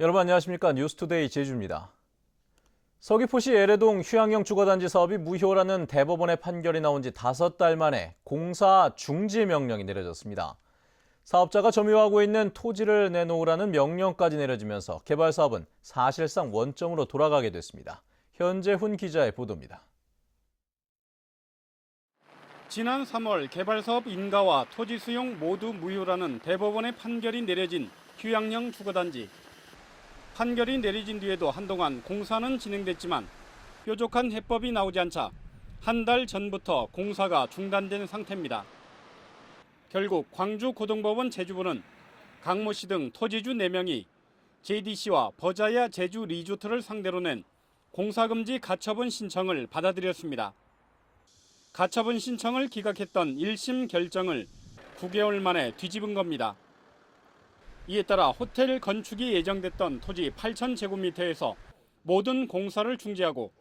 여러분 안녕하십니까? 뉴스투데이 제주입니다. 서귀포시 예래동 휴양형 주거단지 사업이 무효라는 대법원의 판결이 나온 지 5달 만에 공사 중지 명령이 내려졌습니다. 사업자가 점유하고 있는 토지를 내놓으라는 명령까지 내려지면서 개발 사업은 사실상 원점으로 돌아가게 됐습니다. 현재훈 기자의 보도입니다. 지난 3월 개발사업 인가와 토지 수용 모두 무효라는 대법원의 판결이 내려진 휴양형 주거단지. 판결이 내려진 뒤에도 한동안 공사는 진행됐지만 뾰족한 해법이 나오지 않자 한 달 전부터 공사가 중단된 상태입니다. 결국 광주고등법원 제주부는 강모 씨 등 토지주 4명이 JDC와 버자야 제주 리조트를 상대로 낸 공사금지 가처분 신청을 받아들였습니다. 가처분 신청을 기각했던 1심 결정을 9개월 만에 뒤집은 겁니다. 이에 따라 호텔 건축이 예정됐던 토지 8,000제곱미터에서 모든 공사를 중지하고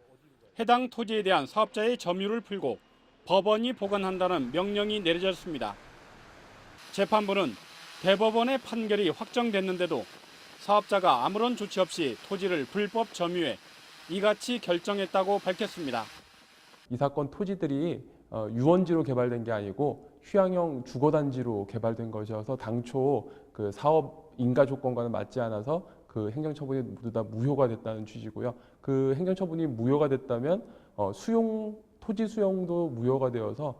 해당 토지에 대한 사업자의 점유를 풀고 법원이 보관한다는 명령이 내려졌습니다. 재판부는 대법원의 판결이 확정됐는데도 사업자가 아무런 조치 없이 토지를 불법 점유해 이같이 결정했다고 밝혔습니다. 이 사건 토지들이 유원지로 개발된 게 아니고 휴양형 주거단지로 개발된 것이어서 당초 그 사업 인가 조건과는 맞지 않아서 그 행정처분이 모두 다 무효가 됐다는 취지고요. 그 행정처분이 무효가 됐다면 토지 수용도 무효가 되어서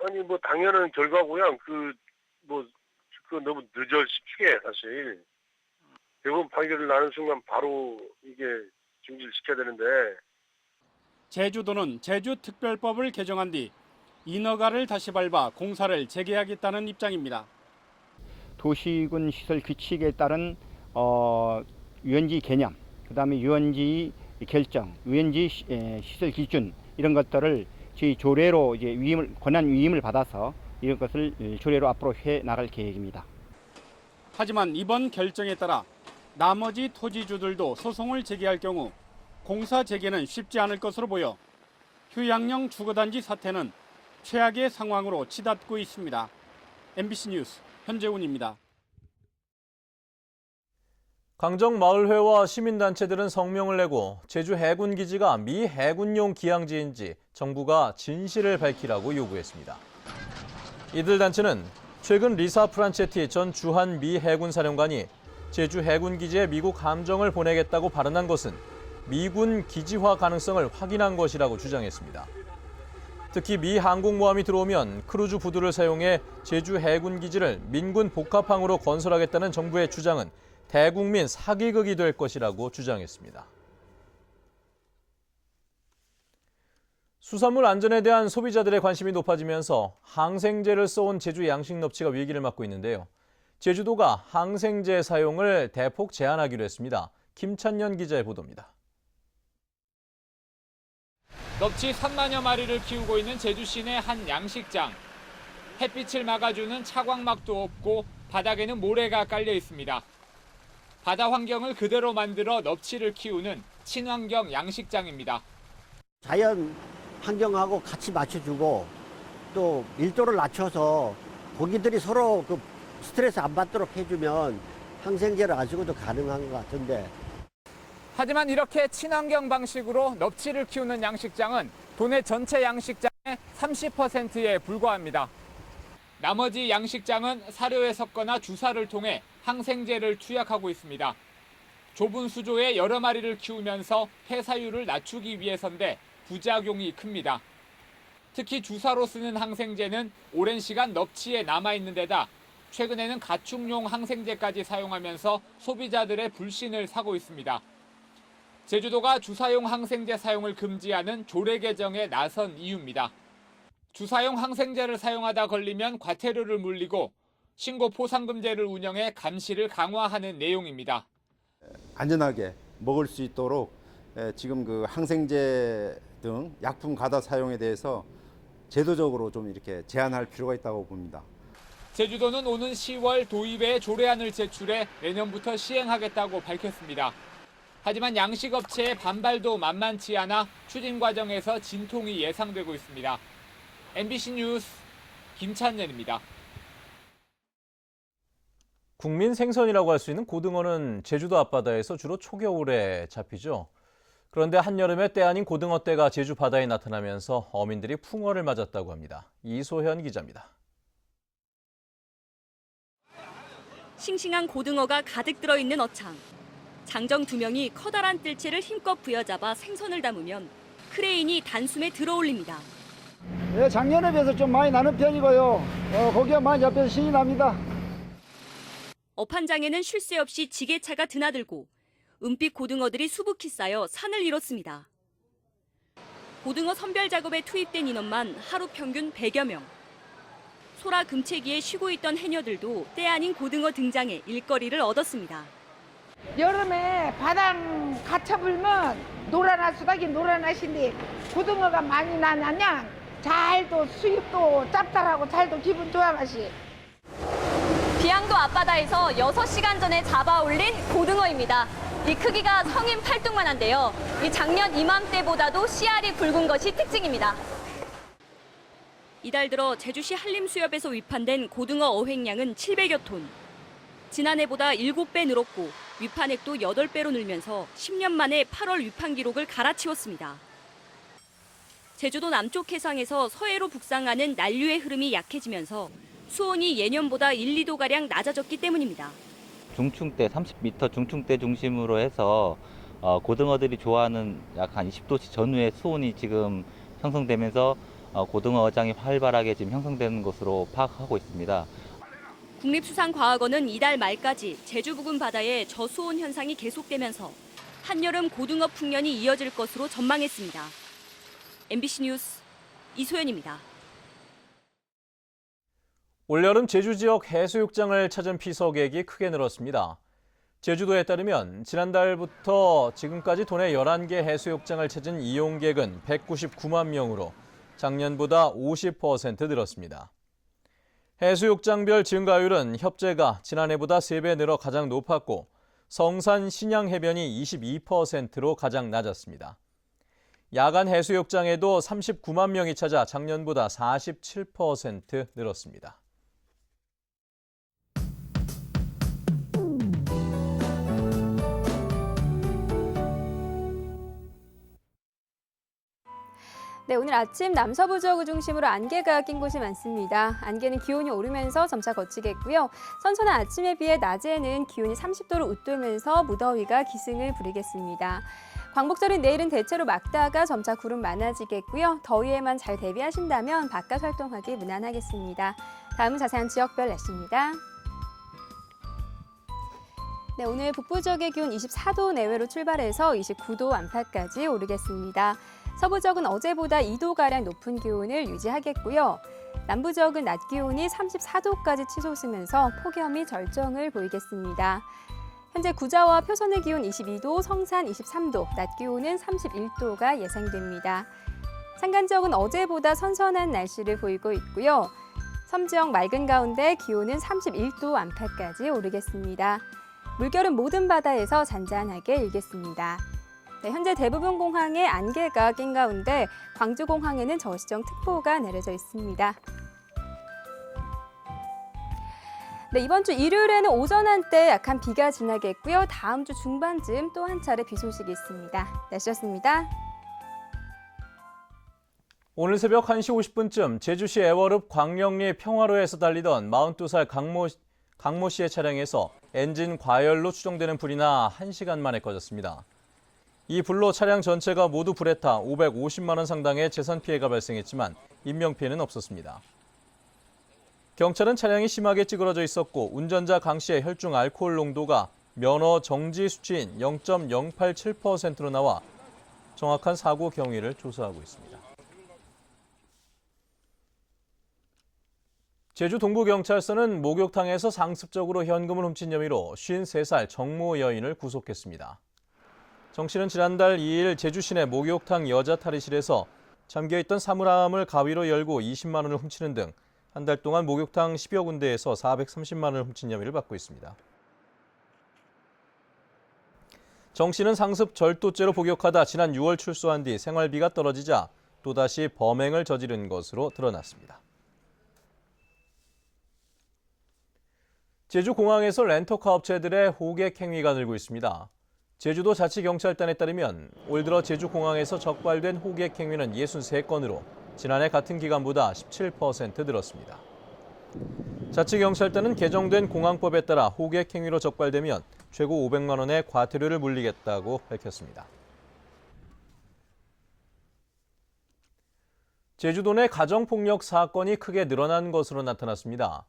아니 당연한 결과고요. 그 너무 늦어 쉽게 사실 대법원 판결을 나는 순간 바로 이게 중지를 시켜야 되는데. 제주도는 제주특별법을 개정한 뒤 인허가를 다시 밟아 공사를 재개하겠다는 입장입니다. 도시군 시설 규칙에 따른 유원지 개념, 그다음에 유원지 결정, 유원지 시설 기준 이런 것들을 저희 조례로 이제 권한 위임을 받아서 이런 것을 조례로 앞으로 해 나갈 계획입니다. 하지만 이번 결정에 따라 나머지 토지주들도 소송을 제기할 경우 공사 재개는 쉽지 않을 것으로 보여 휴양형 주거단지 사태는 최악의 상황으로 치닫고 있습니다. MBC 뉴스 현재훈입니다. 강정마을회와 시민단체들은 성명을 내고 제주 해군기지가 미 해군용 기항지인지 정부가 진실을 밝히라고 요구했습니다. 이들 단체는 최근 리사 프란체티 전 주한 미 해군사령관이 제주 해군기지에 미국 함정을 보내겠다고 발언한 것은 미군 기지화 가능성을 확인한 것이라고 주장했습니다. 특히 미 항공모함이 들어오면 크루즈 부두를 사용해 제주 해군기지를 민군 복합항으로 건설하겠다는 정부의 주장은 대국민 사기극이 될 것이라고 주장했습니다. 수산물 안전에 대한 소비자들의 관심이 높아지면서 항생제를 써온 제주 양식 섭취가 위기를 맞고 있는데요. 제주도가 항생제 사용을 대폭 제한하기로 했습니다. 김찬년 기자의 보도입니다. 넙치 3만여 마리를 키우고 있는 제주 시내 한 양식장. 햇빛을 막아주는 차광막도 없고 바닥에는 모래가 깔려 있습니다. 바다 환경을 그대로 만들어 넙치를 키우는 친환경 양식장입니다. 자연 환경하고 같이 맞춰주고 또 밀도를 낮춰서 고기들이 서로 그 스트레스 안 받도록 해주면 항생제를 안 쓰고도 가능한 것 같은데. 하지만 이렇게 친환경 방식으로 넙치를 키우는 양식장은 도내 전체 양식장의 30%에 불과합니다. 나머지 양식장은 사료에 섞거나 주사를 통해 항생제를 투약하고 있습니다. 좁은 수조에 여러 마리를 키우면서 폐사율을 낮추기 위해서인데 부작용이 큽니다. 특히 주사로 쓰는 항생제는 오랜 시간 넙치에 남아있는 데다 최근에는 가축용 항생제까지 사용하면서 소비자들의 불신을 사고 있습니다. 제주도가 주사용 항생제 사용을 금지하는 조례 개정에 나선 이유입니다. 주사용 항생제를 사용하다 걸리면 과태료를 물리고 신고 포상금제를 운영해 감시를 강화하는 내용입니다. 안전하게 먹을 수 있도록 지금 그 항생제 등 약품 과다 사용에 대해서 제도적으로 좀 이렇게 제한할 필요가 있다고 봅니다. 제주도는 오는 10월 도의회에 조례안을 제출해 내년부터 시행하겠다고 밝혔습니다. 하지만 양식업체의 반발도 만만치 않아 추진 과정에서 진통이 예상되고 있습니다. MBC 뉴스 김찬년입니다. 국민 생선이라고 할 수 있는 고등어는 제주도 앞바다에서 주로 초겨울에 잡히죠. 그런데 한여름에 때 아닌 고등어떼가 제주 바다에 나타나면서 어민들이 풍어를 맞았다고 합니다. 이소현 기자입니다. 싱싱한 고등어가 가득 들어있는 어창. 장정 2명이 커다란 뜰채를 힘껏 부여잡아 생선을 담으면 크레인이 단숨에 들어올립니다. 네, 작년에 비해서 좀 많이 나는 편이고요. 고기가 많이 잡혀서 신이 납니다. 어판장에는 쉴 새 없이 지게차가 드나들고 은빛 고등어들이 수북히 쌓여 산을 이뤘습니다. 고등어 선별 작업에 투입된 인원만 하루 평균 100여 명. 소라 금채기에 쉬고 있던 해녀들도 때 아닌 고등어 등장에 일거리를 얻었습니다. 여름에 바람 가차불면 노란아 수닥이 노란아신데 고등어가 많이 나냐냐 잘도 수입도 짭짤하고 잘도 기분 좋아가시. 비양도 앞바다에서 6시간 전에 잡아 올린 고등어입니다. 이 크기가 성인 팔뚝만한데요. 이 작년 이맘때보다도 씨알이 굵은 것이 특징입니다. 이달 들어 제주시 한림수협에서 위판된 고등어 어획량은 700여 톤. 지난해보다 7배 늘었고 위판액도 8배로 늘면서 10년 만에 8월 위판 기록을 갈아치웠습니다. 제주도 남쪽 해상에서 서해로 북상하는 난류의 흐름이 약해지면서 수온이 예년보다 1, 2도가량 낮아졌기 때문입니다. 중충대 30m 중충대 중심으로 해서 고등어들이 좋아하는 약 한 20도씨 전후의 수온이 지금 형성되면서 고등어 어장이 활발하게 지금 형성되는 것으로 파악하고 있습니다. 국립수산과학원은 이달 말까지 제주 부근 바다에 저수온 현상이 계속되면서 한여름 고등어 풍년이 이어질 것으로 전망했습니다. MBC 뉴스 이소연입니다. 올여름 제주 지역 해수욕장을 찾은 피서객이 크게 늘었습니다. 제주도에 따르면 지난달부터 지금까지 도내 11개 해수욕장을 찾은 이용객은 199만 명으로 작년보다 50% 늘었습니다. 해수욕장별 증가율은 협재가 지난해보다 3배 늘어 가장 높았고 성산 신양해변이 22%로 가장 낮았습니다. 야간 해수욕장에도 39만 명이 찾아 작년보다 47% 늘었습니다. 네, 오늘 아침 남서부 지역을 중심으로 안개가 낀 곳이 많습니다. 안개는 기온이 오르면서 점차 걷히겠고요. 선선한 아침에 비해 낮에는 기온이 30도를 웃돌면서 무더위가 기승을 부리겠습니다. 광복절인 내일은 대체로 맑다가 점차 구름 많아지겠고요. 더위에만 잘 대비하신다면 바깥 활동하기 무난하겠습니다. 다음은 자세한 지역별 날씨입니다. 네, 오늘 북부 지역의 기온 24도 내외로 출발해서 29도 안팎까지 오르겠습니다. 서부 지역은 어제보다 2도가량 높은 기온을 유지하겠고요. 남부 지역은 낮 기온이 34도까지 치솟으면서 폭염이 절정을 보이겠습니다. 현재 구자와 표선의 기온 22도, 성산 23도, 낮 기온은 31도가 예상됩니다. 산간 지역은 어제보다 선선한 날씨를 보이고 있고요. 섬 지역 맑은 가운데 기온은 31도 안팎까지 오르겠습니다. 물결은 모든 바다에서 잔잔하게 일겠습니다. 네, 현재 대부분 공항에 안개가 낀 가운데 광주공항에는 저시정특보가 내려져 있습니다. 네, 이번 주 일요일에는 오전 한때 약한 비가 지나겠고요. 다음 주 중반쯤 또 한 차례 비 소식이 있습니다. 날씨였습니다. 오늘 새벽 1시 50분쯤 제주시 애월읍 광령리 평화로에서 달리던 42살 강모 씨의 차량에서 엔진 과열로 추정되는 불이 나 1시간 만에 꺼졌습니다. 이 불로 차량 전체가 모두 불에 타 550만 원 상당의 재산 피해가 발생했지만 인명피해는 없었습니다. 경찰은 차량이 심하게 찌그러져 있었고 운전자 강 씨의 혈중 알코올 농도가 면허 정지 수치인 0.087%로 나와 정확한 사고 경위를 조사하고 있습니다. 제주 동부경찰서는 목욕탕에서 상습적으로 현금을 훔친 혐의로 53살 정모 여인을 구속했습니다. 정 씨는 지난달 2일 제주 시내 목욕탕 여자 탈의실에서 잠겨있던 사물함을 가위로 열고 20만 원을 훔치는 등 한 달 동안 목욕탕 10여 군데에서 430만 원을 훔친 혐의를 받고 있습니다. 정 씨는 상습 절도죄로 복역하다 지난 6월 출소한 뒤 생활비가 떨어지자 또다시 범행을 저지른 것으로 드러났습니다. 제주공항에서 렌터카 업체들의 호객 행위가 늘고 있습니다. 제주도 자치경찰단에 따르면 올 들어 제주공항에서 적발된 호객 행위는 63건으로 지난해 같은 기간보다 17% 늘었습니다. 자치경찰단은 개정된 공항법에 따라 호객 행위로 적발되면 최고 500만 원의 과태료를 물리겠다고 밝혔습니다. 제주도 내 가정폭력 사건이 크게 늘어난 것으로 나타났습니다.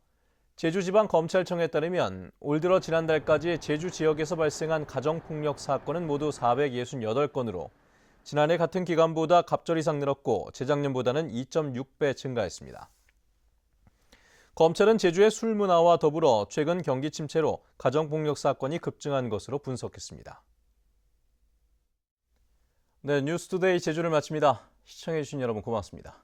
제주지방검찰청에 따르면 올 들어 지난달까지 제주 지역에서 발생한 가정폭력 사건은 모두 468건으로 지난해 같은 기간보다 갑절 이상 늘었고 재작년보다는 2.6배 증가했습니다. 검찰은 제주의 술 문화와 더불어 최근 경기 침체로 가정폭력 사건이 급증한 것으로 분석했습니다. 네, 뉴스투데이 제주를 마칩니다. 시청해주신 여러분 고맙습니다.